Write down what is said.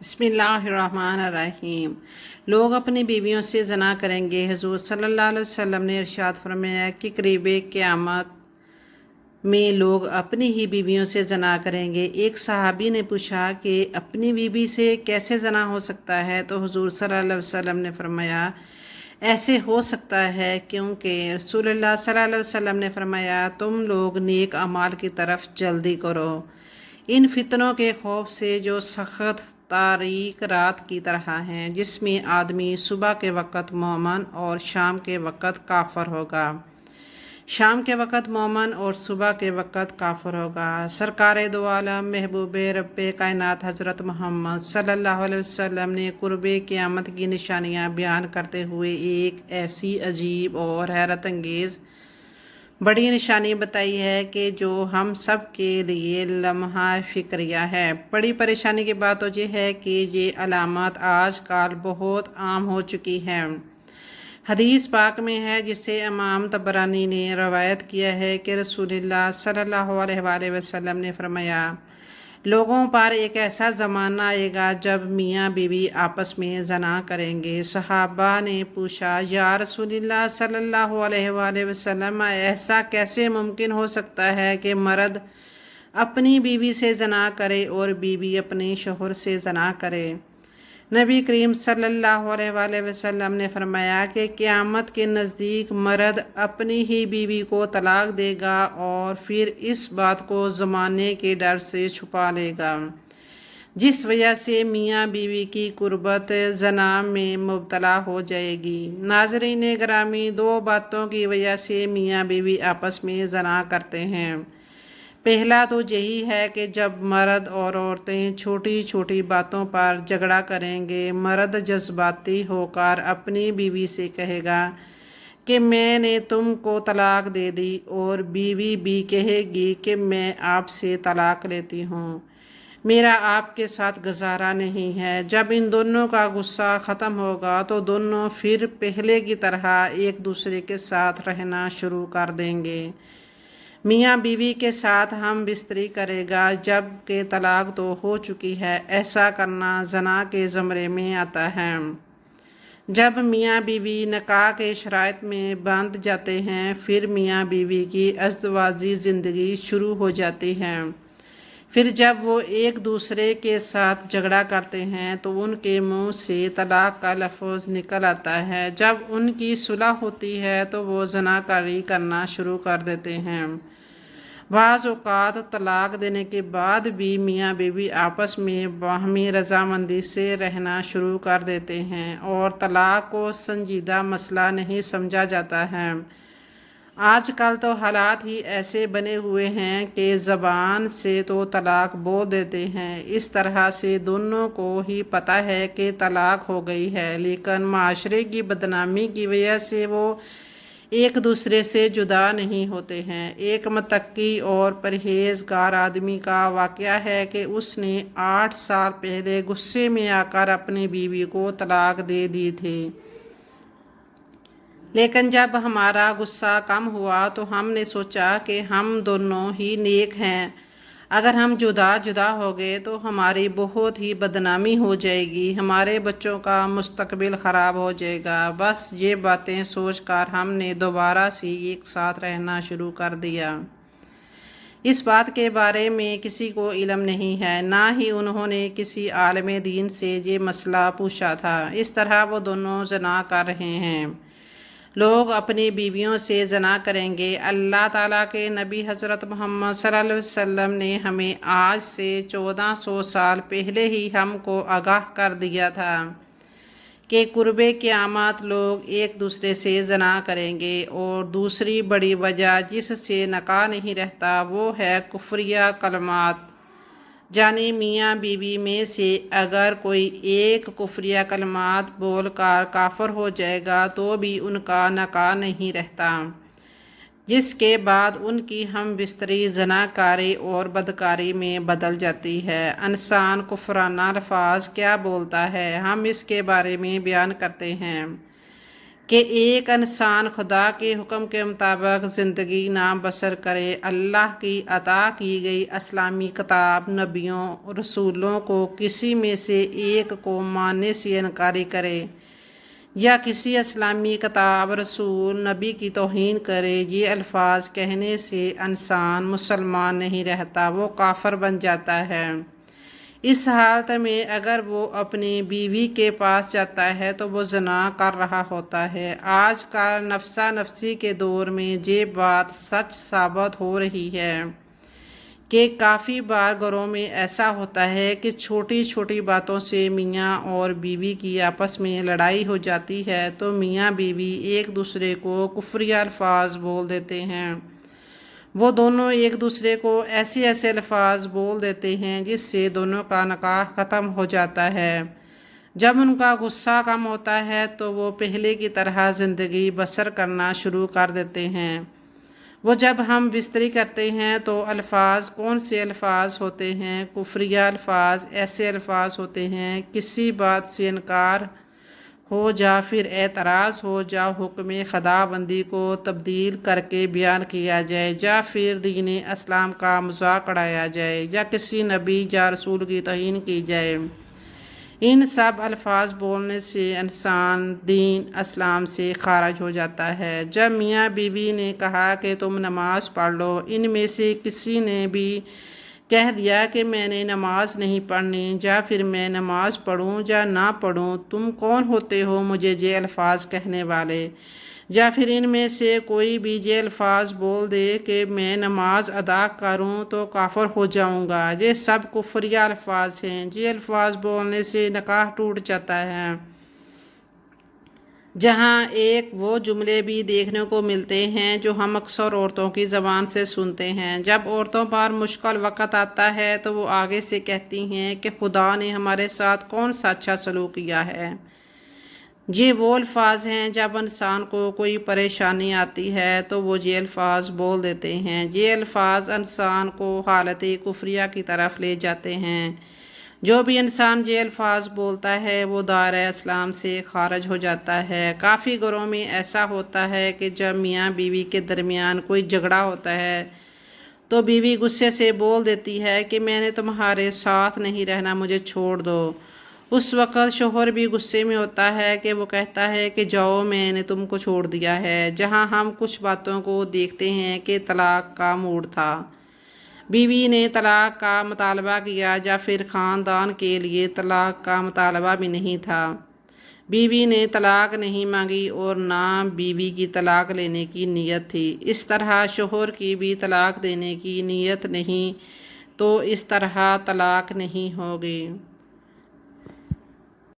بسم اللہ الرحمن الرحیم۔ لوگ اپنی بیویوں سے زنا کریں گے۔ حضور صلی اللہ علیہ وسلم نے ارشاد فرمایا کہ قریب قیامت میں لوگ اپنی ہی بیویوں سے زنا کریں گے۔ ایک صحابی نے پوچھا کہ اپنی بیوی سے کیسے زنا ہو سکتا ہے؟ تو حضور صلی اللہ علیہ وسلم نے فرمایا ایسے ہو سکتا ہے کیونکہ رسول اللہ صلی اللہ علیہ وسلم نے فرمایا تم لوگ نیک اعمال کی طرف جلدی کرو، ان فتنوں کے خوف سے جو سخت تاریک رات کی طرح ہیں، جس میں آدمی صبح کے وقت مومن اور شام کے وقت کافر ہوگا، شام کے وقت مومن اور صبح کے وقت کافر ہوگا۔ سرکار دو عالم محبوب رب کائنات حضرت محمد صلی اللہ علیہ وسلم نے قرب قیامت کی نشانیاں بیان کرتے ہوئے ایک ایسی عجیب اور حیرت انگیز بڑی نشانی بتائی ہے کہ جو ہم سب کے لیے لمحہ فکریہ ہے۔ بڑی پریشانی کی بات تو یہ ہے کہ یہ علامات آج کل بہت عام ہو چکی ہیں۔ حدیث پاک میں ہے، جسے امام طبرانی نے روایت کیا ہے کہ رسول اللہ صلی اللہ علیہ وآلہ وسلم نے فرمایا لوگوں پر ایک ایسا زمانہ آئے گا جب میاں بیوی آپس میں زنا کریں گے۔ صحابہ نے پوچھا یا رسول اللہ صلی اللہ علیہ وآلہ وسلم، ایسا کیسے ممکن ہو سکتا ہے کہ مرد اپنی بیوی سے زنا کرے اور بیوی اپنے شوہر سے زنا کرے؟ نبی کریم صلی اللہ علیہ وآلہ وسلم نے فرمایا کہ قیامت کے نزدیک مرد اپنی ہی بیوی کو طلاق دے گا اور پھر اس بات کو زمانے کے ڈر سے چھپا لے گا، جس وجہ سے میاں بیوی کی قربت زنا میں مبتلا ہو جائے گی۔ ناظرین گرامی، دو باتوں کی وجہ سے میاں بیوی آپس میں زنا کرتے ہیں۔ پہلا تو یہی ہے کہ جب مرد اور عورتیں چھوٹی چھوٹی باتوں پر جھگڑا کریں گے، مرد جذباتی ہو کر اپنی بیوی سے کہے گا کہ میں نے تم کو طلاق دے دی، اور بیوی بھی کہے گی کہ میں آپ سے طلاق لیتی ہوں، میرا آپ کے ساتھ گزارا نہیں ہے۔ جب ان دونوں کا غصہ ختم ہوگا تو دونوں پھر پہلے کی طرح ایک دوسرے کے ساتھ رہنا شروع کر دیں گے۔ میاں بیوی کے ساتھ ہم بستری کرے گا جب کہ طلاق تو ہو چکی ہے، ایسا کرنا زنا کے زمرے میں آتا ہے۔ جب میاں بیوی نکاح کے شرائط میں باندھ جاتے ہیں، پھر میاں بیوی کی ازدواجی زندگی شروع ہو جاتی ہے۔ پھر جب وہ ایک دوسرے کے ساتھ جھگڑا کرتے ہیں تو ان کے منہ سے طلاق کا لفظ نکل آتا ہے۔ جب ان کی صلح ہوتی ہے تو وہ زناکاری کرنا شروع کر دیتے ہیں۔ بعض اوقات طلاق دینے کے بعد بھی میاں بیوی آپس میں باہمی رضامندی سے رہنا شروع کر دیتے ہیں اور طلاق کو سنجیدہ مسئلہ نہیں سمجھا جاتا ہے۔ آج کل تو حالات ہی ایسے بنے ہوئے ہیں کہ زبان سے تو طلاق بول دیتے ہیں، اس طرح سے دونوں کو ہی پتہ ہے کہ طلاق ہو گئی ہے، لیکن معاشرے کی بدنامی کی وجہ سے وہ ایک دوسرے سے جدا نہیں ہوتے ہیں۔ ایک متقی اور پرہیزگار آدمی کا واقعہ ہے کہ اس نے 8 سال پہلے غصے میں آ کر اپنی بیوی کو طلاق دے دی تھی، لیکن جب ہمارا غصہ کم ہوا تو ہم نے سوچا کہ ہم دونوں ہی نیک ہیں، اگر ہم جدا جدا ہو گئے تو ہماری بہت ہی بدنامی ہو جائے گی، ہمارے بچوں کا مستقبل خراب ہو جائے گا۔ بس یہ باتیں سوچ کر ہم نے دوبارہ سے ایک ساتھ رہنا شروع کر دیا۔ اس بات کے بارے میں کسی کو علم نہیں ہے، نہ ہی انہوں نے کسی عالم دین سے یہ مسئلہ پوچھا تھا۔ اس طرح وہ دونوں زنا کر رہے ہیں۔ لوگ اپنی بیویوں سے زنا کریں گے۔ اللہ تعالیٰ کے نبی حضرت محمد صلی اللہ علیہ وسلم نے ہمیں آج سے 1400 سال پہلے ہی ہم کو آگاہ کر دیا تھا کہ قرب قیامت لوگ ایک دوسرے سے زنا کریں گے، اور دوسری بڑی وجہ جس سے نکاح نہیں رہتا وہ ہے کفریہ کلمات، یعنی میاں بیوی میں سے اگر کوئی ایک کفریہ کلمات بول کر کافر ہو جائے گا تو بھی ان کا نکاح نہیں رہتا، جس کے بعد ان کی ہم بستری زناکاری اور بدکاری میں بدل جاتی ہے۔ انسان کفرانہ الفاظ کیا بولتا ہے، ہم اس کے بارے میں بیان کرتے ہیں کہ ایک انسان خدا کے حکم کے مطابق زندگی نام بسر کرے، اللہ کی عطا کی گئی اسلامی کتاب، نبیوں رسولوں کو کسی میں سے ایک کو ماننے سے انکاری کرے یا کسی اسلامی کتاب رسول نبی کی توہین کرے، یہ الفاظ کہنے سے انسان مسلمان نہیں رہتا، وہ کافر بن جاتا ہے۔ اس حالت میں اگر وہ اپنی بیوی کے پاس جاتا ہے تو وہ زنا کر رہا ہوتا ہے۔ آج کل نفسا نفسی کے دور میں یہ بات سچ ثابت ہو رہی ہے کہ کافی بار گھروں میں ایسا ہوتا ہے کہ چھوٹی چھوٹی باتوں سے میاں اور بیوی کی آپس میں لڑائی ہو جاتی ہے تو میاں بیوی ایک دوسرے کو کفری الفاظ بول دیتے ہیں۔ وہ دونوں ایک دوسرے کو ایسے الفاظ بول دیتے ہیں جس سے دونوں کا نکاح ختم ہو جاتا ہے۔ جب ان کا غصہ کم ہوتا ہے تو وہ پہلے کی طرح زندگی بسر کرنا شروع کر دیتے ہیں۔ وہ جب ہم بستری کرتے ہیں تو الفاظ کون سے الفاظ ہوتے ہیں؟ کفریہ الفاظ، ایسے الفاظ ہوتے ہیں کسی بات سے انکار ہو یا پھر اعتراض ہو یا حکم خدا بندی کو تبدیل کر کے بیان کیا جائے یا پھر دین اسلام کا مذاق اڑایا جائے یا کسی نبی یا رسول کی توہین کی جائے۔ ان سب الفاظ بولنے سے انسان دین اسلام سے خارج ہو جاتا ہے۔ جب میاں بیوی نے کہا کہ تم نماز پڑھ لو، ان میں سے کسی نے بھی کہہ دیا کہ میں نے نماز نہیں پڑھنی یا پھر میں نماز پڑھوں یا نہ پڑھوں، تم کون ہوتے ہو مجھے یہ الفاظ کہنے والے؟ یا پھر ان میں سے کوئی بھی یہ الفاظ بول دے کہ میں نماز ادا کروں تو کافر ہو جاؤں گا، یہ سب کفریہ الفاظ ہیں۔ یہ الفاظ بولنے سے نکاح ٹوٹ جاتا ہے۔ جہاں ایک وہ جملے بھی دیکھنے کو ملتے ہیں جو ہم اکثر عورتوں کی زبان سے سنتے ہیں۔ جب عورتوں پر مشکل وقت آتا ہے تو وہ آگے سے کہتی ہیں کہ خدا نے ہمارے ساتھ کون سا اچھا سلوک کیا ہے۔ یہ وہ الفاظ ہیں جب انسان کو کوئی پریشانی آتی ہے تو وہ یہ الفاظ بول دیتے ہیں۔ یہ الفاظ انسان کو حالت کفریہ کی طرف لے جاتے ہیں۔ جو بھی انسان یہ الفاظ بولتا ہے وہ دائرہ اسلام سے خارج ہو جاتا ہے۔ کافی گھروں میں ایسا ہوتا ہے کہ جب میاں بیوی کے درمیان کوئی جھگڑا ہوتا ہے تو بیوی غصے سے بول دیتی ہے کہ میں نے تمہارے ساتھ نہیں رہنا، مجھے چھوڑ دو۔ اس وقت شوہر بھی غصے میں ہوتا ہے کہ وہ کہتا ہے کہ جاؤ میں نے تم کو چھوڑ دیا ہے۔ جہاں ہم کچھ باتوں کو دیکھتے ہیں کہ طلاق کا موڈ تھا، بیوی نے طلاق کا مطالبہ کیا یا پھر خاندان کے لیے طلاق کا مطالبہ بھی نہیں تھا، بیوی نے طلاق نہیں مانگی اور نہ بیوی کی طلاق لینے کی نیت تھی، اس طرح شوہر کی بھی طلاق دینے کی نیت نہیں تو اس طرح طلاق نہیں ہوگی۔